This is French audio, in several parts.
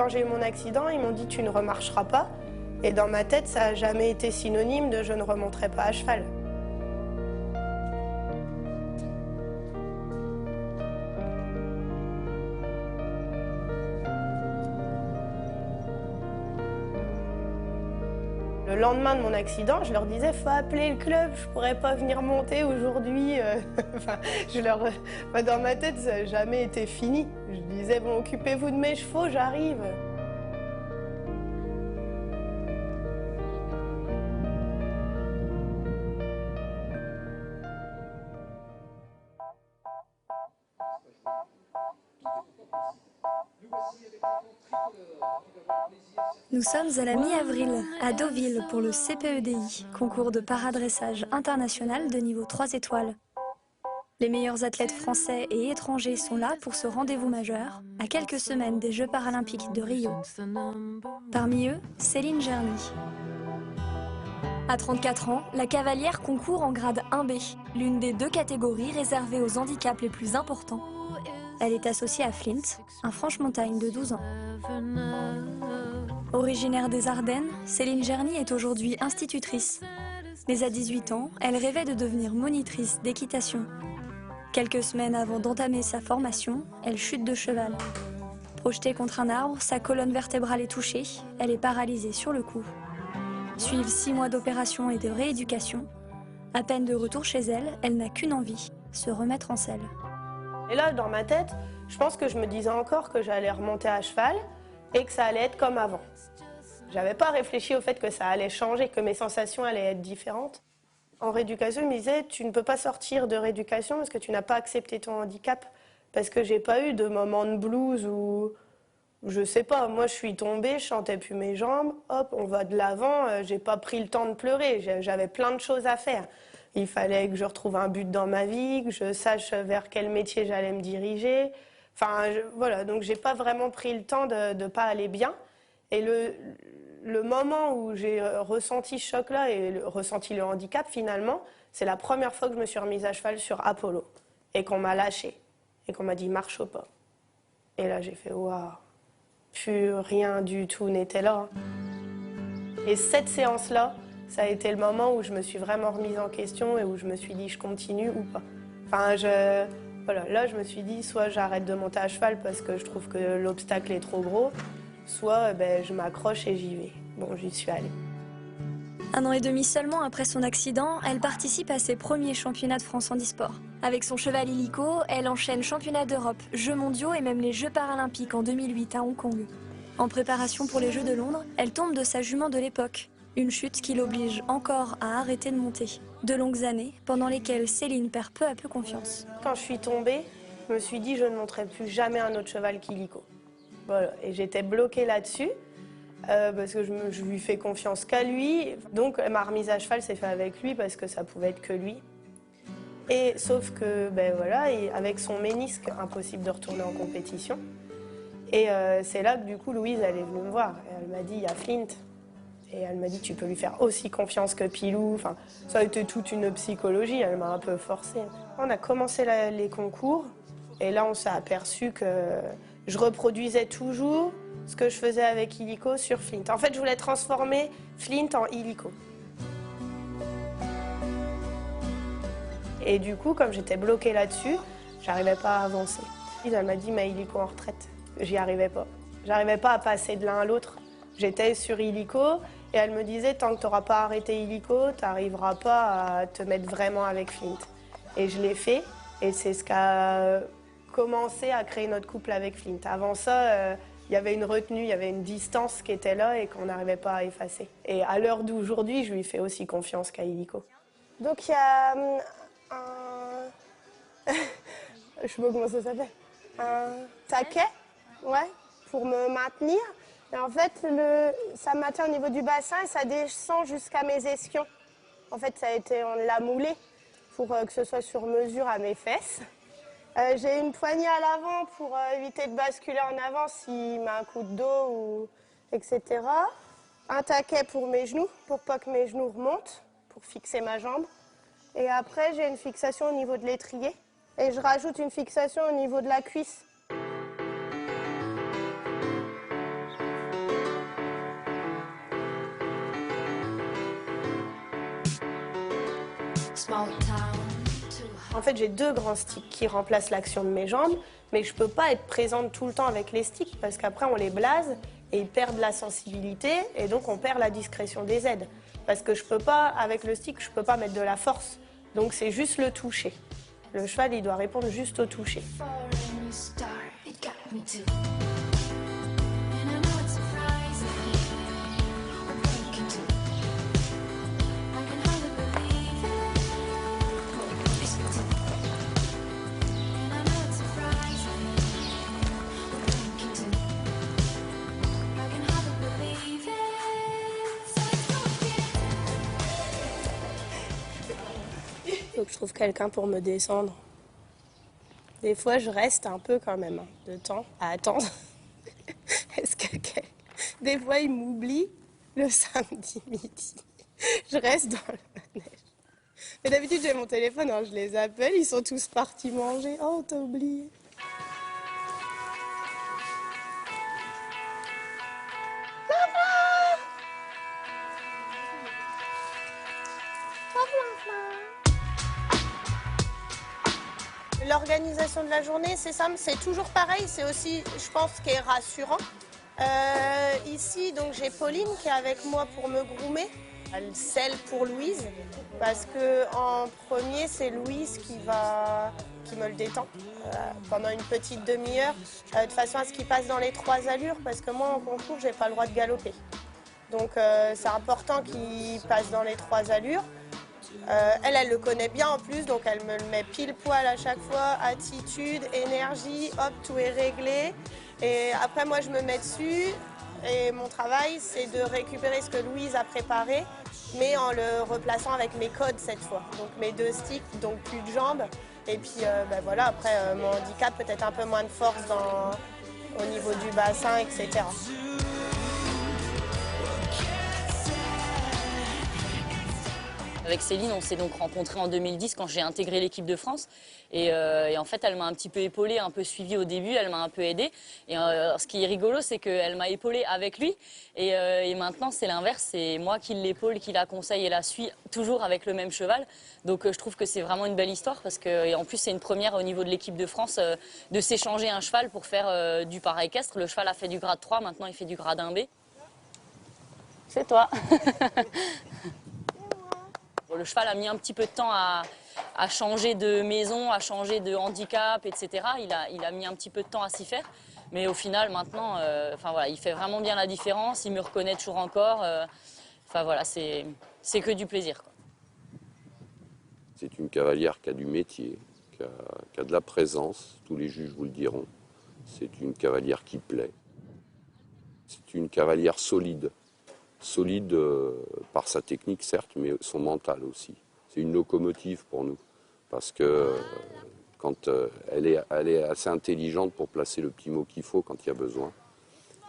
Quand j'ai eu mon accident, ils m'ont dit « tu ne remarcheras pas ». Et dans ma tête, ça n'a jamais été synonyme de « je ne remonterai pas à cheval ». Le lendemain de mon accident, je leur disais « faut appeler le club, je pourrais pas venir monter aujourd'hui ». Enfin, dans ma tête, ça n'a jamais été fini. Je disais « bon, occupez-vous de mes chevaux, j'arrive ». Nous sommes à la mi-avril, à Deauville, pour le CPEDI, concours de paradressage international de niveau 3 étoiles. Les meilleurs athlètes français et étrangers sont là pour ce rendez-vous majeur, à quelques semaines des Jeux paralympiques de Rio. Parmi eux, Céline Gerny. À 34 ans, la cavalière concourt en grade 1B, l'une des 2 catégories réservées aux handicaps les plus importants. Elle est associée à Flint, un franche-montagne de 12 ans. Originaire des Ardennes, Céline Gerny est aujourd'hui institutrice. Mais à 18 ans, elle rêvait de devenir monitrice d'équitation. Quelques semaines avant d'entamer sa formation, elle chute de cheval. Projetée contre un arbre, sa colonne vertébrale est touchée, elle est paralysée sur le coup. Suivent 6 mois d'opération et de rééducation. À peine de retour chez elle, elle n'a qu'une envie, se remettre en selle. Et là, dans ma tête, je pense que je me disais encore que j'allais remonter à cheval et que ça allait être comme avant. J'avais pas réfléchi au fait que ça allait changer, que mes sensations allaient être différentes. En rééducation, ils me disaient « tu ne peux pas sortir de rééducation parce que tu n'as pas accepté ton handicap ». Parce que j'ai pas eu de moment de blues où, je sais pas, moi je suis tombée, je chantais plus mes jambes, hop, on va de l'avant, j'ai pas pris le temps de pleurer, j'avais plein de choses à faire. Il fallait que je retrouve un but dans ma vie, que je sache vers quel métier j'allais me diriger. Enfin, voilà, donc j'ai pas vraiment pris le temps de pas aller bien. Et le moment où j'ai ressenti ce choc-là et ressenti le handicap, finalement, c'est la première fois que je me suis remise à cheval sur Apollo. Et qu'on m'a lâché. Et qu'on m'a dit « marche pas ». Et là, j'ai fait « waouh ». Plus rien du tout n'était là. Et cette séance-là, ça a été le moment où je me suis vraiment remise en question et où je me suis dit « je continue ou pas ». Enfin, voilà, là, je me suis dit soit j'arrête de monter à cheval parce que je trouve que l'obstacle est trop gros, soit je m'accroche et j'y vais. Bon, j'y suis allée. 1 an et demi seulement après son accident, elle participe à ses premiers championnats de France handisport. Avec son cheval illico, elle enchaîne championnats d'Europe, Jeux mondiaux et même les Jeux paralympiques en 2008 à Hong Kong. En préparation pour les Jeux de Londres, elle tombe de sa jument de l'époque. Une chute qui l'oblige encore à arrêter de monter. 2 longues années pendant lesquelles Céline perd peu à peu confiance. Quand je suis tombée, je me suis dit je ne monterai plus jamais un autre cheval qu'illico. Voilà, et j'étais bloquée là-dessus. Parce que je lui fais confiance qu'à lui. Donc ma remise à cheval s'est faite avec lui parce que ça pouvait être que lui. Et sauf que, voilà, avec son ménisque, impossible de retourner en compétition. Et c'est là que du coup Louise, elle est venue me voir. Et elle m'a dit, il y a Flint. Et elle m'a dit, tu peux lui faire aussi confiance que Pilou. Enfin, ça a été toute une psychologie, elle m'a un peu forcée. On a commencé les concours. Et là, on s'est aperçu que je reproduisais toujours ce que je faisais avec illico sur Flint. En fait, je voulais transformer Flint en illico. Et du coup, comme j'étais bloquée là-dessus, j'arrivais pas à avancer. Elle m'a dit, mais illico en retraite. J'y arrivais pas. J'arrivais pas à passer de l'un à l'autre. J'étais sur illico et elle me disait, tant que tu n'auras pas arrêté illico, tu n'arriveras pas à te mettre vraiment avec Flint. Et je l'ai fait et c'est ce qui a commencé à créer notre couple avec Flint. Avant ça, il y avait une retenue, il y avait une distance qui était là et qu'on n'arrivait pas à effacer. Et à l'heure d'aujourd'hui, je lui fais aussi confiance qu'à illico. Donc il y a un... je sais pas comment ça s'appelle. Un taquet, ouais, pour me maintenir. Et en fait, ça maintient au niveau du bassin et ça descend jusqu'à mes ischions. En fait, on l'a moulé pour que ce soit sur mesure à mes fesses. J'ai une poignée à l'avant pour éviter de basculer en avant s'il met un coup de dos, etc. Un taquet pour mes genoux, pour pas que mes genoux remontent, pour fixer ma jambe. Et après, j'ai une fixation au niveau de l'étrier. Et je rajoute une fixation au niveau de la cuisse. En fait, j'ai 2 grands sticks qui remplacent l'action de mes jambes, mais je ne peux pas être présente tout le temps avec les sticks parce qu'après on les blase et ils perdent la sensibilité et donc on perd la discrétion des aides. Parce que je peux pas, avec le stick, je ne peux pas mettre de la force. Donc c'est juste le toucher. Le cheval, il doit répondre juste au toucher. Faut que je trouve quelqu'un pour me descendre. Des fois, je reste un peu quand même de temps à attendre. Est-ce que des fois, il m'oublie le samedi midi. Je reste dans le manège. Mais d'habitude, j'ai mon téléphone, hein, je les appelle, ils sont tous partis manger. Oh, t'as oublié. L'organisation de la journée, c'est simple, c'est toujours pareil, c'est aussi, je pense, ce qui est rassurant. Ici, donc, j'ai Pauline qui est avec moi pour me groomer. Elle selle pour Louise, parce que en premier, c'est Louise qui me le détend pendant une petite demi-heure, de façon à ce qu'il passe dans les 3 allures, parce que moi, en concours, j'ai pas le droit de galoper. Donc, c'est important qu'il passe dans les 3 allures. Elle le connaît bien en plus, donc elle me le met pile poil à chaque fois. Attitude, énergie, hop, tout est réglé. Et après, moi, je me mets dessus. Et mon travail, c'est de récupérer ce que Louise a préparé, mais en le replaçant avec mes codes cette fois. Donc mes 2 sticks, donc plus de jambes. Et puis voilà, après, mon handicap, peut-être un peu moins de force au niveau du bassin, etc. Avec Céline, on s'est donc rencontrés en 2010 quand j'ai intégré l'équipe de France. Et en fait, elle m'a un petit peu épaulée, un peu suivie au début, elle m'a un peu aidée. Et ce qui est rigolo, c'est qu'elle m'a épaulée avec lui. Et maintenant, c'est l'inverse, c'est moi qui l'épaule, qui la conseille et la suis, toujours avec le même cheval. Donc je trouve que c'est vraiment une belle histoire parce qu'en plus, c'est une première au niveau de l'équipe de France de s'échanger un cheval pour faire du para-équestre. Le cheval a fait du grade 3, maintenant il fait du grade 1B. C'est toi. Le cheval a mis un petit peu de temps à changer de maison, à changer de handicap, etc. Il a mis un petit peu de temps à s'y faire. Mais au final, maintenant, voilà, il fait vraiment bien la différence. Il me reconnaît toujours encore. Voilà, c'est que du plaisir, quoi. C'est une cavalière qui a du métier, qui a de la présence. Tous les juges vous le diront. C'est une cavalière qui plaît. C'est une cavalière solide. Solide par sa technique, certes, mais son mental aussi. C'est une locomotive pour nous, parce que quand elle est assez intelligente pour placer le petit mot qu'il faut quand il y a besoin.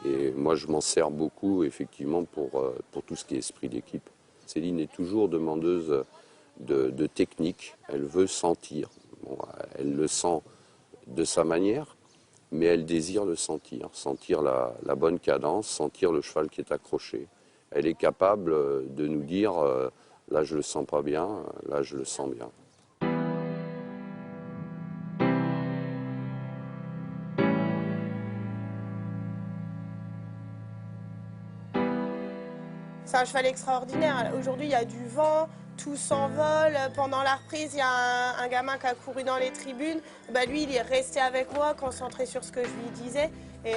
Et moi, je m'en sers beaucoup, effectivement, pour tout ce qui est esprit d'équipe. Céline est toujours demandeuse de technique. Elle veut sentir. Bon, elle le sent de sa manière, mais elle désire le sentir. Sentir la bonne cadence, sentir le cheval qui est accroché. Elle est capable de nous dire là je le sens pas bien, là je le sens bien. C'est un cheval extraordinaire. Aujourd'hui, il y a du vent, tout s'envole. Pendant la reprise, il y a un gamin qui a couru dans les tribunes. Lui, il est resté avec moi, concentré sur ce que je lui disais. Et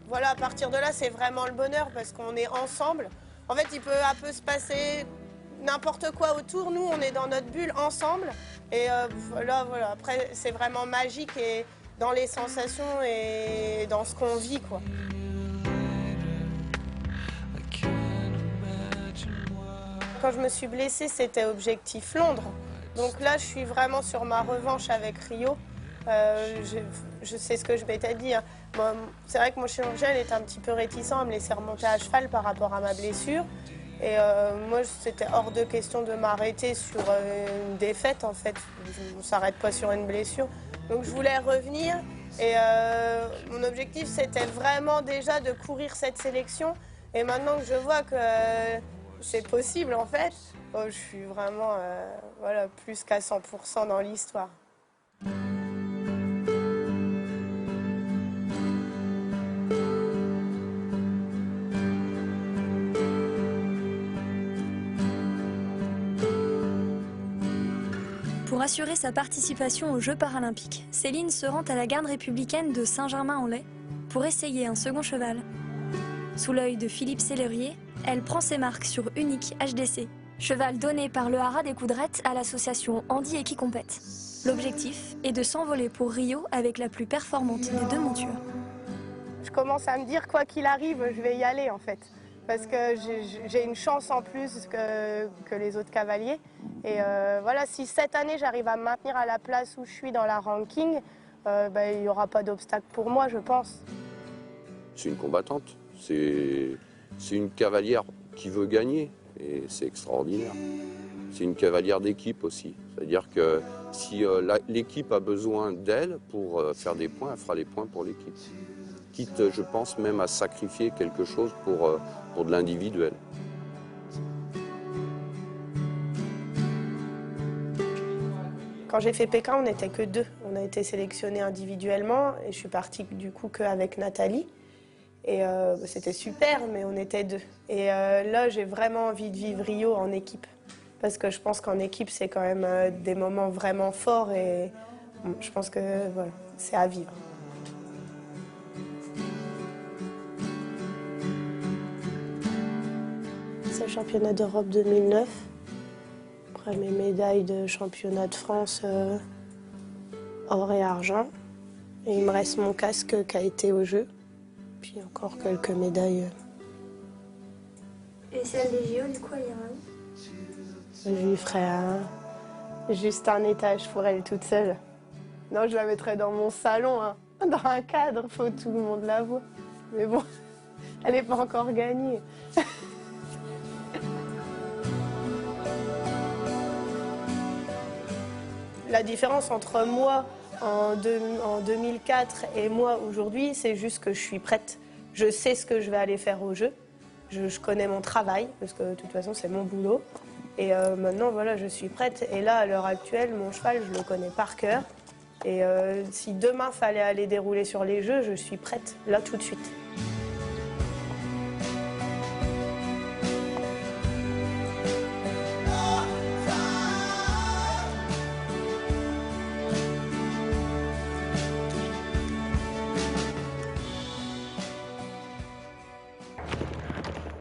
voilà, à partir de là, c'est vraiment le bonheur parce qu'on est ensemble. En fait, il peut un peu se passer n'importe quoi autour. Nous, on est dans notre bulle ensemble. Et voilà. Après, c'est vraiment magique et dans les sensations et dans ce qu'on vit, quoi. Quand je me suis blessée, c'était objectif Londres. Donc là, je suis vraiment sur ma revanche avec Rio. Je sais ce que je m'étais dit. Hein. Bon, c'est vrai que mon chirurgien était un petit peu réticent à me laisser remonter à cheval par rapport à ma blessure. Et moi, c'était hors de question de m'arrêter sur une défaite, en fait. On ne s'arrête pas sur une blessure. Donc je voulais revenir. Et mon objectif, c'était vraiment déjà de courir cette sélection. Et maintenant que je vois que C'est possible en fait. Oh, je suis vraiment voilà, plus qu'à 100% dans l'histoire. Pour assurer sa participation aux Jeux paralympiques, Céline se rend à la garde républicaine de Saint-Germain-en-Laye pour essayer un second cheval. Sous l'œil de Philippe Sellerier, elle prend ses marques sur Unique HDC, cheval donné par le Haras des Coudrettes à l'association Andy et qui compète. L'objectif est de s'envoler pour Rio avec la plus performante des deux montures. Je commence à me dire, quoi qu'il arrive, je vais y aller en fait. Parce que j'ai une chance en plus que les autres cavaliers. Et voilà, si cette année j'arrive à me maintenir à la place où je suis dans la ranking, il n'y aura pas d'obstacle pour moi, je pense. C'est une combattante, c'est une cavalière qui veut gagner et c'est extraordinaire. C'est une cavalière d'équipe aussi, c'est-à-dire que si l'équipe a besoin d'elle pour faire des points, elle fera les points pour l'équipe. Quitte, je pense, même à sacrifier quelque chose pour de l'individuel. Quand j'ai fait Pékin, on n'était que 2. On a été sélectionnés individuellement et je suis partie du coup qu'avec Nathalie. Et c'était super, mais on était 2. Et là, j'ai vraiment envie de vivre Rio en équipe. Parce que je pense qu'en équipe, c'est quand même des moments vraiment forts et je pense que voilà, c'est à vivre. C'est le championnat d'Europe 2009. Après mes médailles de championnat de France or et argent. Et il me reste mon casque qui a été au jeu. Puis encore quelques médailles. Et celle des JO, du coup, elle ira où? Je lui ferai juste un étage pour elle toute seule. Non, je la mettrai dans mon salon, hein. Dans un cadre, faut que tout le monde la voie. Mais bon, elle n'est pas encore gagnée. La différence entre moi en 2004 et moi aujourd'hui, c'est juste que je suis prête. Je sais ce que je vais aller faire au jeu. Je connais mon travail, parce que de toute façon, c'est mon boulot. Et maintenant, voilà, je suis prête. Et là, à l'heure actuelle, mon cheval, je le connais par cœur. Et si demain, fallait aller dérouler sur les jeux, je suis prête, là, tout de suite.